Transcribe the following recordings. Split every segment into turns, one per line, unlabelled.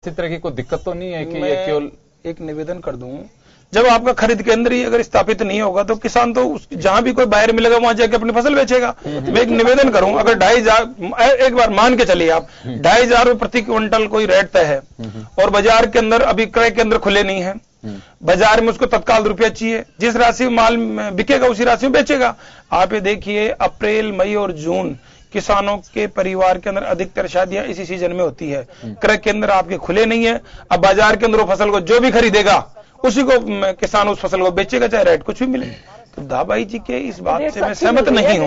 इसी तरह की कोई दिक्कत तो नहीं है कि ये केवल
एक निवेदन कर दूं, जब आपका खरीद केंद्र ही अगर स्थापित नहीं होगा तो किसान तो जहां भी कोई बायर मिलेगा वहां जाके अपनी फसल बेचेगा। तो मैं एक निवेदन करूं, अगर 2,500 एक बार मान के चलिए आप 2,500 रुपए प्रति क्विंटल कोई रेट तय है और बाजार के अंदर अभी क्रय केंद्र खुले नहीं है, बाजार में उसको तत्काल रुपया चाहिए, जिस राशि में माल बिकेगा उसी राशि में बेचेगा। आप ये देखिए अप्रैल मई और जून किसानों के परिवार के अंदर अधिकतर शादियां इसी सीजन में होती है, क्रय केंद्र आपके खुले नहीं है। अब बाजार के अंदर वो फसल को जो भी खरीदेगा उसी को किसान उस फसल को बेचेगा, चाहे रेट कुछ भी मिले। तो दाबाई जी के इस बात से मैं सहमत नहीं हूं।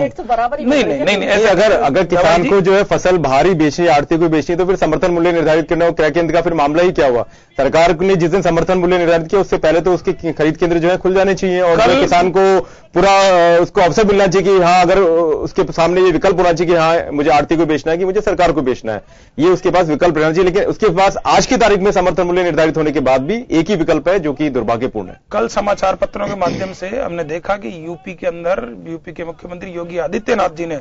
नहीं ऐसे
अगर किसान को जो है फसल भारी बेचनी, आड़ती को बेचनी, तो फिर समर्थन मूल्य निर्धारित करना, क्रय केंद्र का फिर मामला ही क्या हुआ? सरकार ने जिस दिन समर्थन मूल्य निर्धारित किया उससे पहले तो उसके खरीद केंद्र जो है खुल जाने चाहिए और किसान को पूरा उसको अवसर मिलना चाहिए कि हाँ, अगर उसके सामने ये विकल्प होना चाहिए कि हाँ मुझे आड़ती को बेचना है कि मुझे सरकार को बेचना है, ये उसके पास विकल्प रहना चाहिए। लेकिन उसके पास आज की तारीख में समर्थन मूल्य निर्धारित होने के बाद भी एक ही विकल्प है, जो कि दुर्भाग्यपूर्ण है।
कल समाचार पत्रों के माध्यम से हमने देखा कि यूपी के अंदर यूपी के मुख्यमंत्री योगी आदित्यनाथ जी ने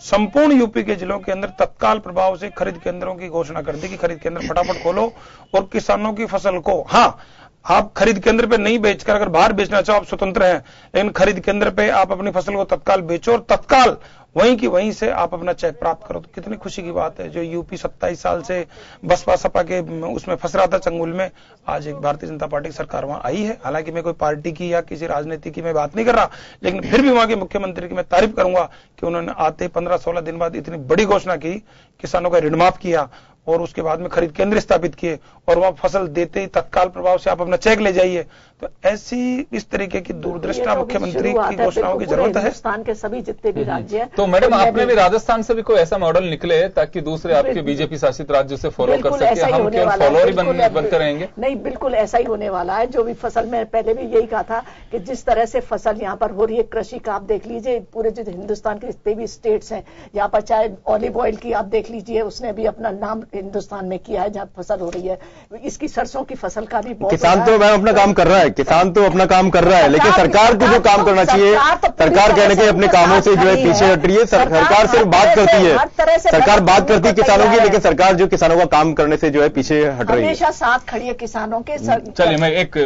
संपूर्ण यूपी के जिलों के अंदर तत्काल प्रभाव से खरीद केंद्रों की घोषणा कर दी कि खरीद केंद्र फटाफट खोलो और किसानों की फसल को, हाँ आप खरीद केंद्र पे नहीं बेचकर अगर बाहर बेचना चाहो आप स्वतंत्र हैं, लेकिन खरीद केंद्र पे आप अपनी फसल को तत्काल बेचो और तत्काल वहीं की वहीं से आप अपना चेक प्राप्त करो। तो कितनी खुशी की बात है। जो यूपी 27 साल से बसपा सपा के उसमें फंस रहा था चंगुल में, आज एक भारतीय जनता पार्टी की सरकार वहां आई है। हालांकि मैं कोई पार्टी की या किसी राजनीति की मैं बात नहीं कर रहा, लेकिन फिर भी वहां के मुख्यमंत्री की मैं तारीफ करूंगा कि उन्होंने आते 15-16 दिन बाद इतनी बड़ी घोषणा की, किसानों का ऋण माफ किया और उसके बाद में खरीद केंद्र स्थापित किए और वहां फसल देते ही तत्काल प्रभाव से आप अपना चेक ले जाइए। तो ऐसी इस तरीके की दूरदृष्टा मुख्यमंत्री की घोषणाओं की जरूरत है।
हिंदुस्तान के सभी जितने भी राज्य हैं,
तो मैडम आपने भी राजस्थान से भी कोई ऐसा मॉडल निकले ताकि दूसरे आपके बीजेपी शासित राज्यों से फॉलो कर सके? हम केवल फॉलोअर ही बनते रहेंगे?
नहीं, बिल्कुल ऐसा ही होने वाला है। जो भी फसल में पहले भी यही कहा था कि जिस तरह से फसल यहाँ पर हो रही है कृषि का, आप देख लीजिए पूरे जो हिंदुस्तान के जितने भी स्टेट्स हैं यहाँ पर, चाहे ऑलिव ऑयल की आप देख लीजिए, उसने भी अपना नाम हिंदुस्तान में किया है जहाँ फसल हो रही है। इसकी सरसों की फसल का भी बहुत,
किसान तो मैम अपना काम कर रहा है, किसान तो अपना काम कर रहा है, लेकिन सरकार को जो काम करना चाहिए, सरकार कहने के अपने कामों से जो है पीछे हट रही है। सरकार सिर्फ बात करती है, सरकार बात करती है किसानों की, लेकिन सरकार जो किसानों का काम करने से जो है पीछे हट रही है।
हमेशा साथ खड़ी है किसानों के।
चलिए, मैं एक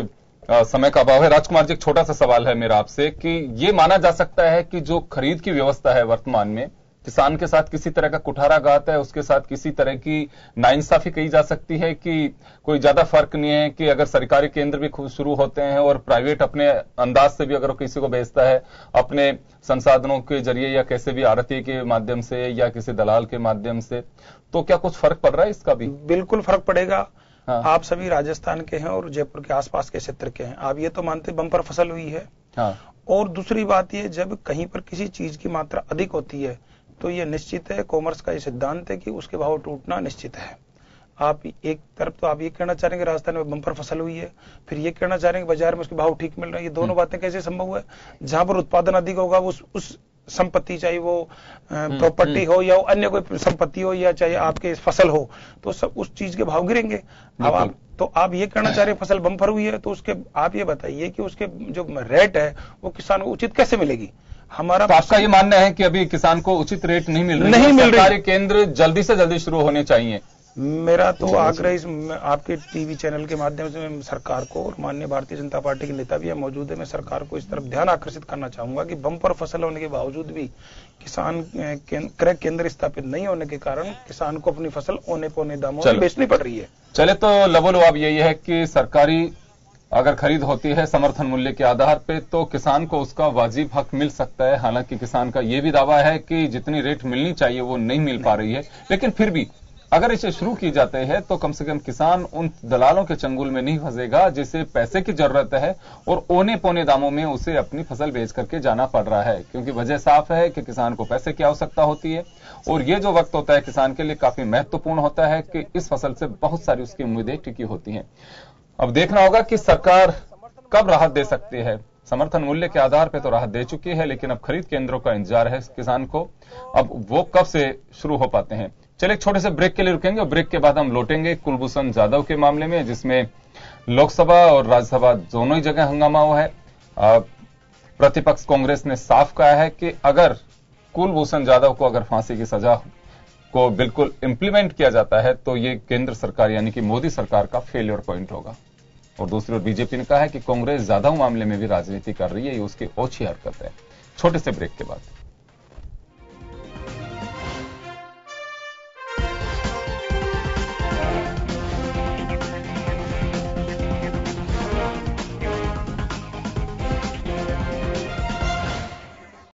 समय का अभाव है, राजकुमार जी एक छोटा सा सवाल है मेरा आपसे कि ये माना जा सकता है कि जो खरीद की व्यवस्था है वर्तमान में, किसान के साथ किसी तरह का कुठाराघात है, उसके साथ किसी तरह की नाइंसाफी कही जा सकती है कि कोई ज्यादा फर्क नहीं है कि अगर सरकारी केंद्र भी शुरू होते हैं और प्राइवेट अपने अंदाज से भी अगर किसी को बेचता है अपने संसाधनों के जरिए या कैसे भी आड़ती के माध्यम से या किसी दलाल के माध्यम से, तो क्या कुछ फर्क पड़ रहा है इसका भी?
बिल्कुल फर्क पड़ेगा।
हाँ।
आप सभी राजस्थान के हैं और जयपुर के आसपास के क्षेत्र के हैं, आप ये तो मानते बम्पर फसल हुई है।
हाँ।
और दूसरी बात ये, जब कहीं पर किसी चीज की मात्रा अधिक होती है तो ये निश्चित है, कॉमर्स का ये सिद्धांत है कि उसके भाव टूटना निश्चित है। आप एक तरफ तो आप ये कहना चाह रहे हैं कि राजस्थान में बम्पर फसल हुई है, फिर ये कहना चाह रहे हैं कि बाजार में उसके भाव ठीक मिल रहे हैं। ये दोनों बातें कैसे संभव है? जहां पर उत्पादन अधिक होगा उस संपत्ति, चाहे वो प्रॉपर्टी हो या अन्य कोई संपत्ति हो या चाहे आपके फसल हो, तो सब उस चीज के भाव गिरेंगे। अब आप ये कहना चाह रहे हैं फसल बम्पर हुई है, तो उसके आप ये बताइए कि उसके जो रेट है वो किसान को उचित कैसे मिलेगी? हमारा
तो आपका ये मानना है कि अभी किसान को उचित रेट नहीं मिल रही, सरकारी केंद्र जल्दी से जल्दी शुरू होने चाहिए?
मेरा तो आग्रह आपके टीवी चैनल के माध्यम से मैं सरकार को, और माननीय भारतीय जनता पार्टी के नेता भी है मौजूद है, मैं सरकार को इस तरफ ध्यान आकर्षित करना चाहूंगा कि बम्पर फसल होने के बावजूद भी किसान क्रय केंद्र स्थापित नहीं होने के कारण किसान को अपनी फसल औने पौने दामों में बेचनी पड़ रही है।
चले, तो लबोलबाब यही है कि सरकारी अगर खरीद होती है समर्थन मूल्य के आधार पे तो किसान को उसका वाजिब हक मिल सकता है। हालांकि किसान का यह भी दावा है कि जितनी रेट मिलनी चाहिए वो नहीं मिल पा रही है, लेकिन फिर भी अगर इसे शुरू की जाते हैं तो कम से कम किसान उन दलालों के चंगुल में नहीं फंसेगा जिसे पैसे की जरूरत है और औने पौने दामों में उसे अपनी फसल बेच करके जाना पड़ रहा है। क्योंकि वजह साफ है कि किसान को पैसे की आवश्यकता होती है और ये जो वक्त होता है किसान के लिए काफी महत्वपूर्ण होता है कि इस फसल से बहुत सारी उसकी उम्मीदें टिकी होती हैं। अब देखना होगा कि सरकार कब राहत दे सकती है। समर्थन मूल्य के आधार पर तो राहत दे चुकी है, लेकिन अब खरीद केंद्रों का इंतजार है किसान को, अब वो कब से शुरू हो पाते हैं। चलिए एक छोटे से ब्रेक के लिए रुकेंगे और ब्रेक के बाद हम लौटेंगे कुलभूषण जाधव के मामले में, जिसमें लोकसभा और राज्यसभा दोनों ही जगह हंगामा हुआ है। प्रतिपक्ष कांग्रेस ने साफ कहा है कि अगर कुलभूषण जाधव को अगर फांसी की सजा को बिल्कुल इंप्लीमेंट किया जाता है तो ये केंद्र सरकार यानी कि मोदी सरकार का फेलियर पॉइंट होगा। और दूसरी ओर बीजेपी ने कहा है कि कांग्रेस ज्यादा मामले में भी राजनीति कर रही है, ये उसकी ओछी हरकत है। छोटे से ब्रेक के बाद